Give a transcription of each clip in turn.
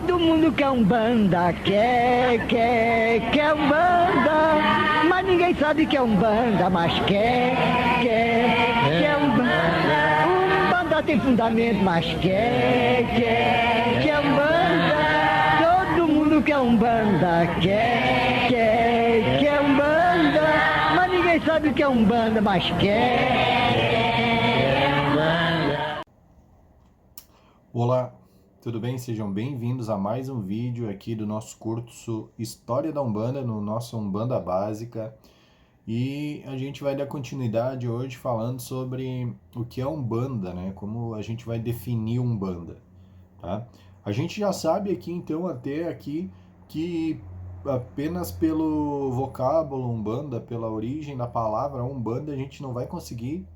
Todo mundo quer um banda, quer um banda, mas ninguém sabe que é um banda, mas quer um banda. Um banda tem fundamento, mas quer um banda. Todo mundo quer um banda, quer um banda, mas ninguém sabe que é um banda, mas quer um banda. Olá, tudo bem? Sejam bem-vindos a mais um vídeo aqui do nosso curso História da Umbanda, no nosso Umbanda Básica. E a gente vai dar continuidade hoje falando sobre o que é Umbanda, né? Como a gente vai definir Umbanda, tá? A gente já sabe aqui, então, até aqui, que apenas pelo vocábulo Umbanda, pela origem da palavra Umbanda, a gente não vai conseguir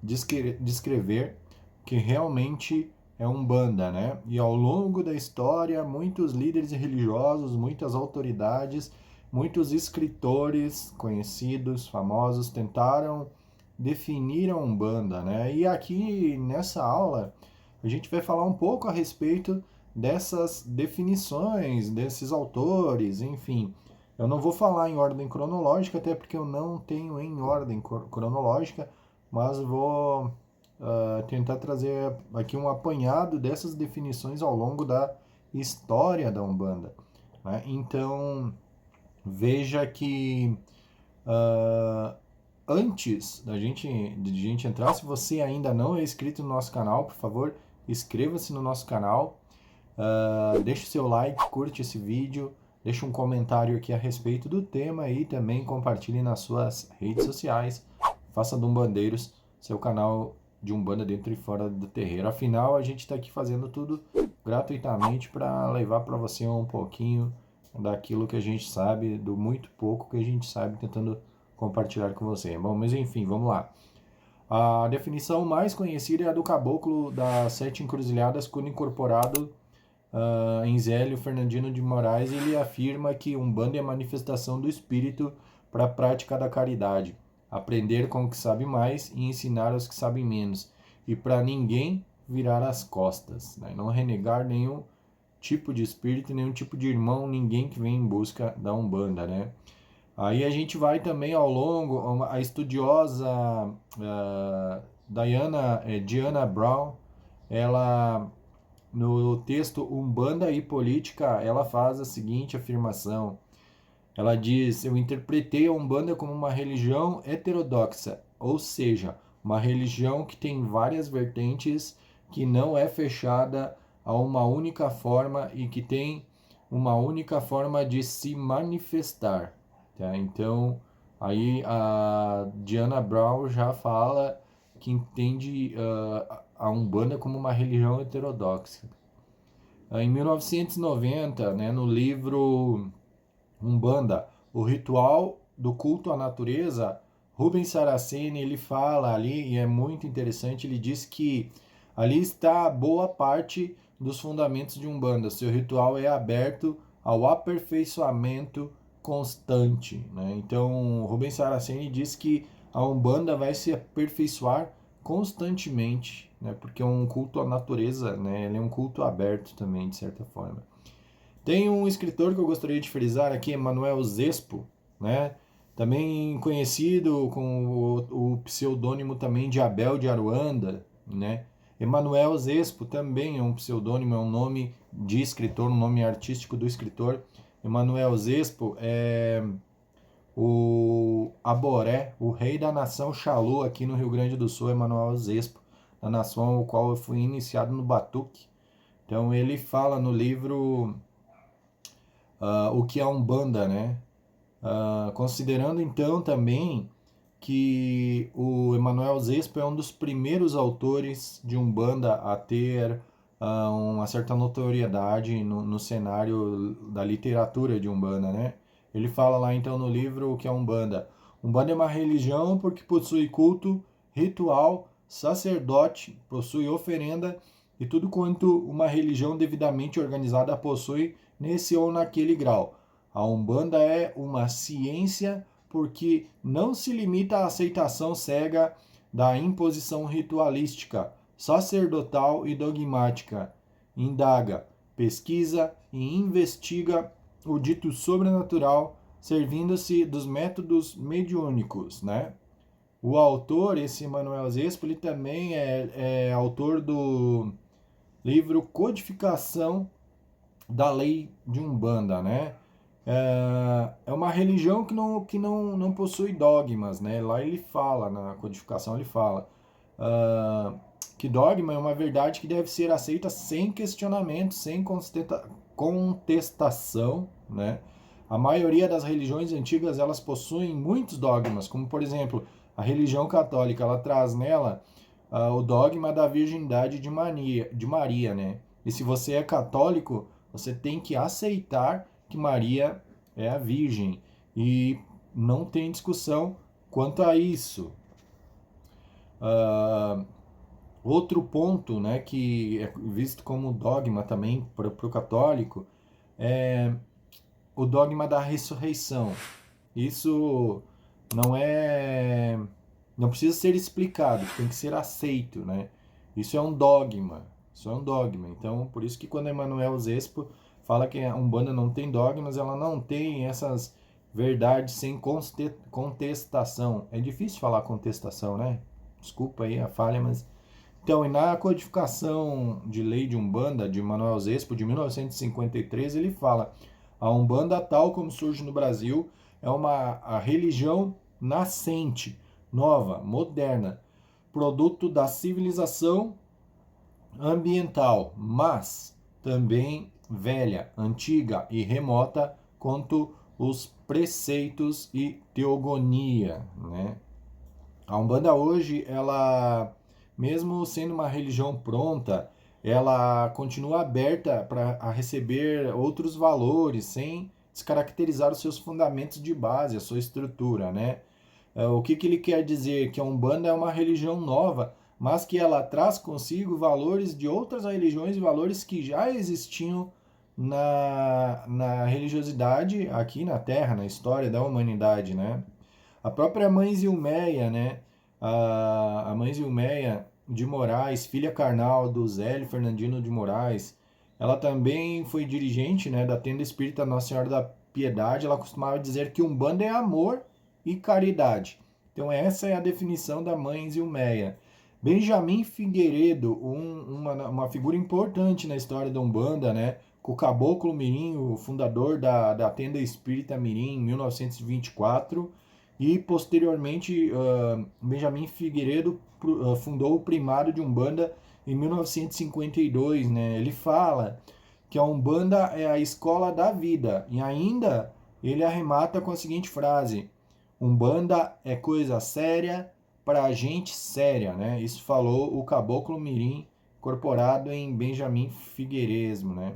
descrever que realmente é Umbanda, né? E ao longo da história, muitos líderes religiosos, muitas autoridades, muitos escritores conhecidos, famosos, tentaram definir a Umbanda, né? E aqui nessa aula, a gente vai falar um pouco a respeito dessas definições, desses autores, enfim. Eu não vou falar em ordem cronológica, até porque eu não tenho em ordem cronológica, mas vou tentar trazer aqui um apanhado dessas definições ao longo da história da Umbanda, né? Então, veja que antes de gente entrar, se você ainda não é inscrito no nosso canal, por favor, inscreva-se no nosse canal, deixe o seu like, curte esse vídeo, deixe um comentário aqui a respeito do tema e também compartilhe nas suas redes sociais. Faça do Umbandeiros seu canal de Umbanda dentro e fora do terreiro. Afinal, a gente está aqui fazendo tudo gratuitamente para levar para você um pouquinho daquilo que a gente sabe, do muito pouco que a gente sabe, tentando compartilhar com você. Bom, mas enfim, vamos lá. A definição mais conhecida é a do Caboclo das Sete Encruzilhadas, quando incorporado em Zélio Fernandino de Moraes. Ele afirma que Umbanda é a manifestação do espírito para a prática da caridade, aprender com o que sabe mais e ensinar aos que sabem menos, e para ninguém virar as costas, né? Não renegar nenhum tipo de espírito, nenhum tipo de irmão, ninguém que vem em busca da Umbanda, né? Aí a gente vai também ao longo, a estudiosa Diana Brown, ela, no texto Umbanda e Política, ela faz a seguinte afirmação. Ela diz: eu interpretei a Umbanda como uma religião heterodoxa, ou seja, uma religião que tem várias vertentes, que não é fechada a uma única forma e que tem uma única forma de se manifestar. Tá? Então, aí a Diana Brown já fala que entende a Umbanda como uma religião heterodoxa. Em 1990, né, no livro Umbanda, o ritual do culto à natureza, Rubens Saraceni, ele fala ali, e é muito interessante, ele diz que ali está boa parte dos fundamentos de Umbanda. Seu ritual é aberto ao aperfeiçoamento constante, né? Então, Rubens Saraceni diz que a Umbanda vai se aperfeiçoar constantemente, né? Porque é um culto à natureza, né? Ele é um culto aberto também, de certa forma. Tem um escritor que eu gostaria de frisar aqui, Emanuel Zespo, né? Também conhecido com o pseudônimo também de Abel de Aruanda, né? Emanuel Zespo também é um pseudônimo, é um nome de escritor, um nome artístico do escritor. Emanuel Zespo é o Aboré, o rei da nação Xalô aqui no Rio Grande do Sul, Emanuel Zespo, da nação ao qual eu fui iniciado no Batuque. Então ele fala no livro o que é Umbanda, né? Considerando então também que o Emanuel Zespo é um dos primeiros autores de Umbanda a ter uma certa notoriedade no cenário da literatura de Umbanda, né? Ele fala lá então no livro o que é Umbanda. Umbanda é uma religião porque possui culto, ritual, sacerdote, possui oferenda e tudo quanto uma religião devidamente organizada possui nesse ou naquele grau. A Umbanda é uma ciência porque não se limita à aceitação cega da imposição ritualística, sacerdotal e dogmática. Indaga, pesquisa e investiga o dito sobrenatural, servindo-se dos métodos mediúnicos, né? O autor, esse Manuel Zespo, ele também é autor do livro Codificação da Lei de Umbanda, né? É uma religião que não possui dogmas, né? Lá ele fala, na codificação ele fala que dogma é uma verdade que deve ser aceita sem questionamento, sem contestação, né? A maioria das religiões antigas, elas possuem muitos dogmas, como por exemplo, a religião católica, ela traz nela o dogma da virgindade de Maria, né? E se você é católico, você tem que aceitar que Maria é a Virgem. E não tem discussão quanto a isso. Outro ponto, né, que é visto como dogma também para o católico é o dogma da ressurreição. Isso não precisa ser explicado, tem que ser aceito, né? Isso é um dogma. Isso é um dogma. Então, por isso que quando Emanuel Zespo fala que a Umbanda não tem dogmas, ela não tem essas verdades sem contestação. É difícil falar contestação, né? Desculpa aí a falha, mas... Então, e na codificação de lei de Umbanda, de Manuel Zespo, de 1953, ele fala: a Umbanda, tal como surge no Brasil, é a religião nascente, nova, moderna, produto da civilização ambiental, mas também velha, antiga e remota quanto os preceitos e teogonia, né? A Umbanda hoje, ela, mesmo sendo uma religião pronta, ela continua aberta para receber outros valores, sem descaracterizar os seus fundamentos de base, a sua estrutura, né? O que ele quer dizer? Que a Umbanda é uma religião nova, mas que ela traz consigo valores de outras religiões e valores que já existiam na religiosidade aqui na Terra, na história da humanidade, né? A própria Mãe Zilmeia, né? A Mãe Zilmeia de Moraes, filha carnal do Zélio Fernandino de Moraes, ela também foi dirigente, né, da Tenda Espírita Nossa Senhora da Piedade. Ela costumava dizer que Umbanda é amor e caridade. Então essa é a definição da Mãe Zilmeia. Benjamin Figueiredo, uma figura importante na história da Umbanda, né? Com o Caboclo Mirim, o fundador da Tenda Espírita Mirim, em 1924. E posteriormente, Benjamin Figueiredo fundou o Primário de Umbanda em 1952. Né? Ele fala que a Umbanda é a escola da vida. E ainda ele arremata com a seguinte frase: Umbanda é coisa séria para gente séria, né? Isso falou o Caboclo Mirim, incorporado em Benjamin Figueiredo, né?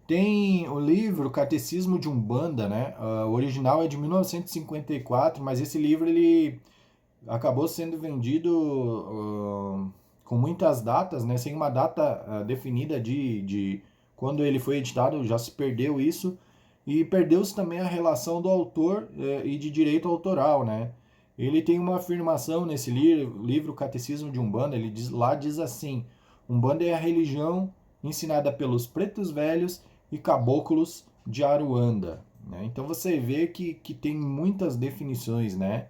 Tem o livro Catecismo de Umbanda, né? O original é de 1954, mas esse livro ele acabou sendo vendido com muitas datas, né? Sem uma data definida de quando ele foi editado, já se perdeu isso. E perdeu-se também a relação do autor e de direito autoral, né? Ele tem uma afirmação nesse livro Catecismo de Umbanda, ele diz assim: Umbanda é a religião ensinada pelos pretos velhos e caboclos de Aruanda. Né? Então você vê que tem muitas definições, né?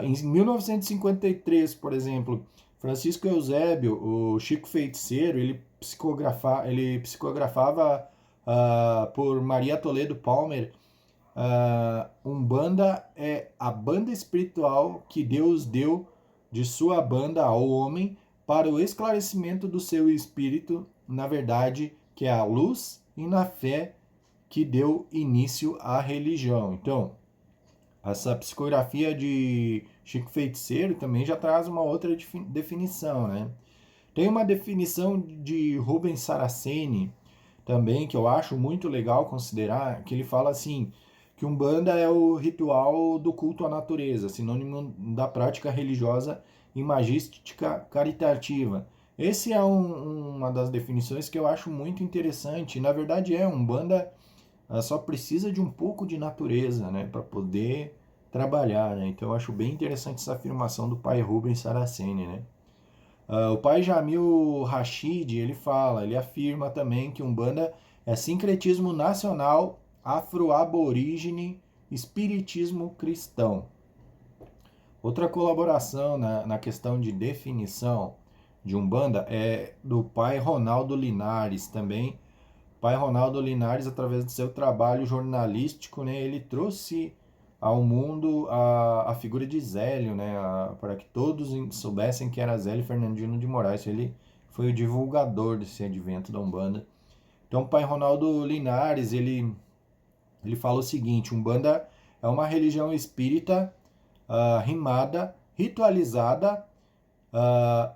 Em 1953, por exemplo, Francisco Eusébio, o Chico Feiticeiro, ele psicografava por Maria Toledo Palmer. Umbanda é a banda espiritual que Deus deu de sua banda ao homem para o esclarecimento do seu espírito, na verdade, que é a luz, e na fé que deu início à religião. Então, essa psicografia de Chico Feiticeiro também já traz uma outra definição, né? Tem uma definição de Rubens Saraceni também, que eu acho muito legal considerar, que ele fala assim, que Umbanda é o ritual do culto à natureza, sinônimo da prática religiosa e magística caritativa. Esse é uma das definições que eu acho muito interessante. Na verdade, Umbanda só precisa de um pouco de natureza, né, para poder trabalhar, né? Então eu acho bem interessante essa afirmação do pai Rubens Saraceni, né? O pai Jamil Rashid, ele afirma também que Umbanda é sincretismo nacional, afro-aborígene, espiritismo cristão. Outra colaboração na questão de definição de Umbanda é do pai Ronaldo Linares também. Pai Ronaldo Linares, através do seu trabalho jornalístico, né, ele trouxe ao mundo a figura de Zélio, né, para que todos soubessem que era Zélio Fernandino de Moraes. Ele foi o divulgador desse advento da Umbanda. Então, o pai Ronaldo Linares, ele fala o seguinte: Umbanda é uma religião espírita rimada, ritualizada,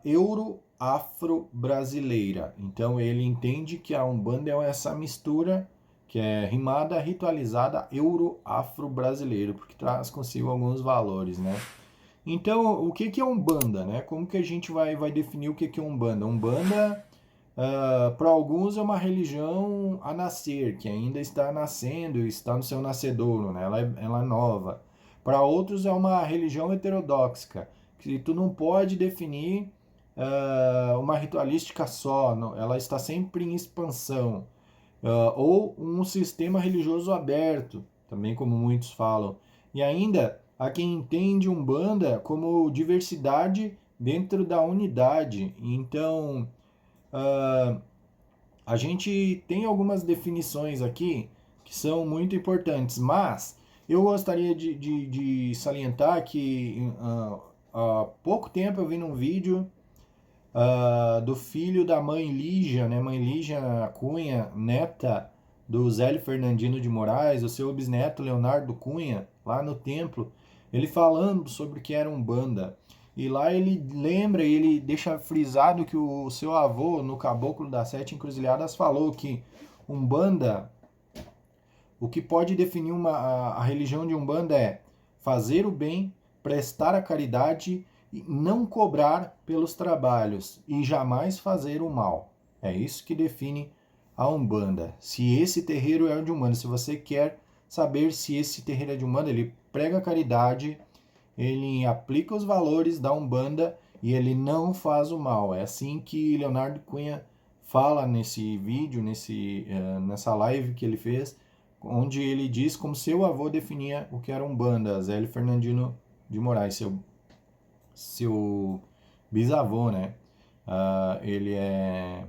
euro-afro-brasileira. Então ele entende que a Umbanda é essa mistura que é rimada, ritualizada, euro-afro-brasileiro, porque traz consigo alguns valores, né? Então, o que é Umbanda, né? Como que a gente vai definir o que é Umbanda? Umbanda, para alguns, é uma religião a nascer, que ainda está nascendo, está no seu nascedouro, né? Ela é nova. Para outros é uma religião heterodoxa, que tu não pode definir uma ritualística só, não, ela está sempre em expansão. Ou um sistema religioso aberto, também como muitos falam. E ainda há quem entende Umbanda como diversidade dentro da unidade. Então, a gente tem algumas definições aqui que são muito importantes, mas eu gostaria de salientar que há pouco tempo eu vi num vídeo do filho da mãe Lígia, né? Mãe Lígia Cunha, neta do Zélio Fernandino de Moraes, o seu bisneto Leonardo Cunha, lá no templo, ele falando sobre o que era Umbanda. E lá ele lembra e ele deixa frisado que o seu avô, no Caboclo das Sete Encruzilhadas, falou que Umbanda, o que pode definir a religião de Umbanda é fazer o bem, prestar a caridade, não cobrar pelos trabalhos e jamais fazer o mal. É isso que define a Umbanda. Se esse terreiro é de Umbanda, se você quer saber se esse terreiro é de Umbanda, ele prega a caridade, ele aplica os valores da Umbanda e ele não faz o mal. É assim que Leonardo Cunha fala nesse vídeo, nessa live que ele fez, onde ele diz como seu avô definia o que era Umbanda, Zélio Fernandino de Moraes, seu bisavô, né? Ele é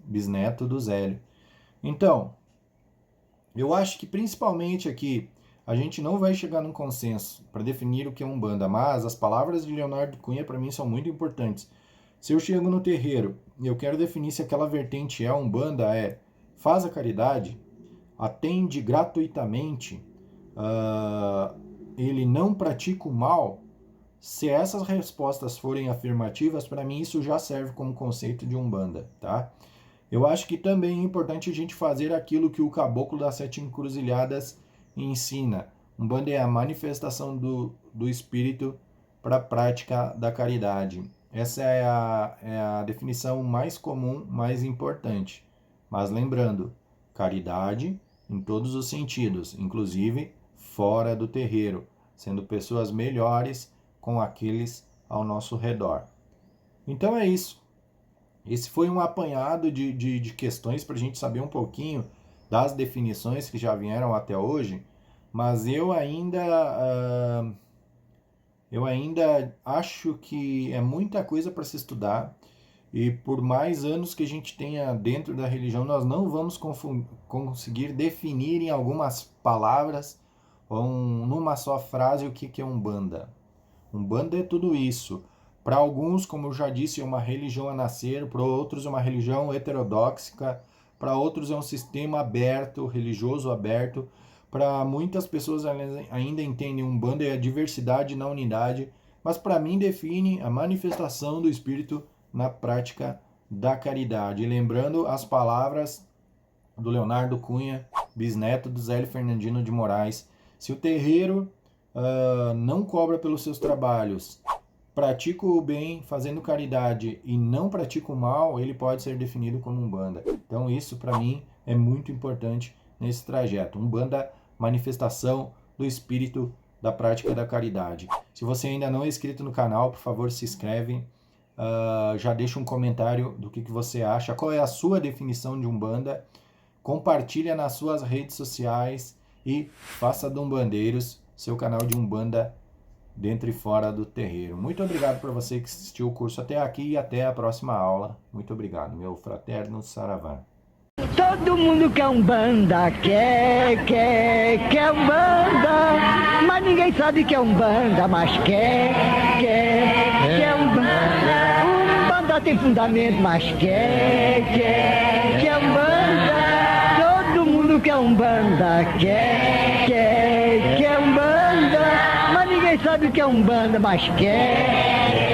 bisneto do Zélio. Então, eu acho que principalmente aqui a gente não vai chegar num consenso para definir o que é Umbanda, mas as palavras de Leonardo Cunha para mim são muito importantes. Se eu chego no terreiro e eu quero definir se aquela vertente é Umbanda, faz a caridade, atende gratuitamente, ele não pratica o mal. Se essas respostas forem afirmativas, para mim isso já serve como conceito de Umbanda, tá? Eu acho que também é importante a gente fazer aquilo que o Caboclo das Sete Encruzilhadas ensina. Umbanda é a manifestação do espírito para a prática da caridade. Essa é a definição mais comum, mais importante. Mas lembrando, caridade em todos os sentidos, inclusive fora do terreiro, sendo pessoas melhores com aqueles ao nosso redor. Então é isso. Esse foi um apanhado de questões para a gente saber um pouquinho das definições que já vieram até hoje, mas eu ainda acho que é muita coisa para se estudar, e por mais anos que a gente tenha dentro da religião, nós não vamos conseguir definir em algumas palavras ou numa só frase o que é Umbanda. Umbanda é tudo isso. Para alguns, como eu já disse, é uma religião a nascer, para outros é uma religião heterodoxa, para outros é um sistema aberto, religioso aberto. Para muitas pessoas ainda entendem Umbanda é a diversidade na unidade, mas para mim define a manifestação do espírito na prática da caridade. E lembrando as palavras do Leonardo Cunha, bisneto do Zélio Fernandino de Moraes: se o terreiro não cobra pelos seus trabalhos, pratica o bem fazendo caridade e não pratica o mal, ele pode ser definido como Umbanda. Então isso para mim é muito importante nesse trajeto. Umbanda, manifestação do espírito da prática da caridade. Se você ainda não é inscrito no canal, por favor, se inscreve, Já deixa um comentário do que você acha, qual é a sua definição de Umbanda. Compartilha nas suas redes sociais e faça do Umbandeiros seu canal de Umbanda dentro e fora do terreiro. Muito obrigado por você que assistiu o curso até aqui e até a próxima aula. Muito obrigado, meu fraterno Saravá. Todo mundo quer Umbanda, quer Umbanda, mas ninguém sabe que é Umbanda, mas quer Umbanda. Umbanda tem fundamento, mas quer Umbanda. Todo mundo quer Umbanda, quer Umbanda, mas ninguém sabe o que é Umbanda, mas quer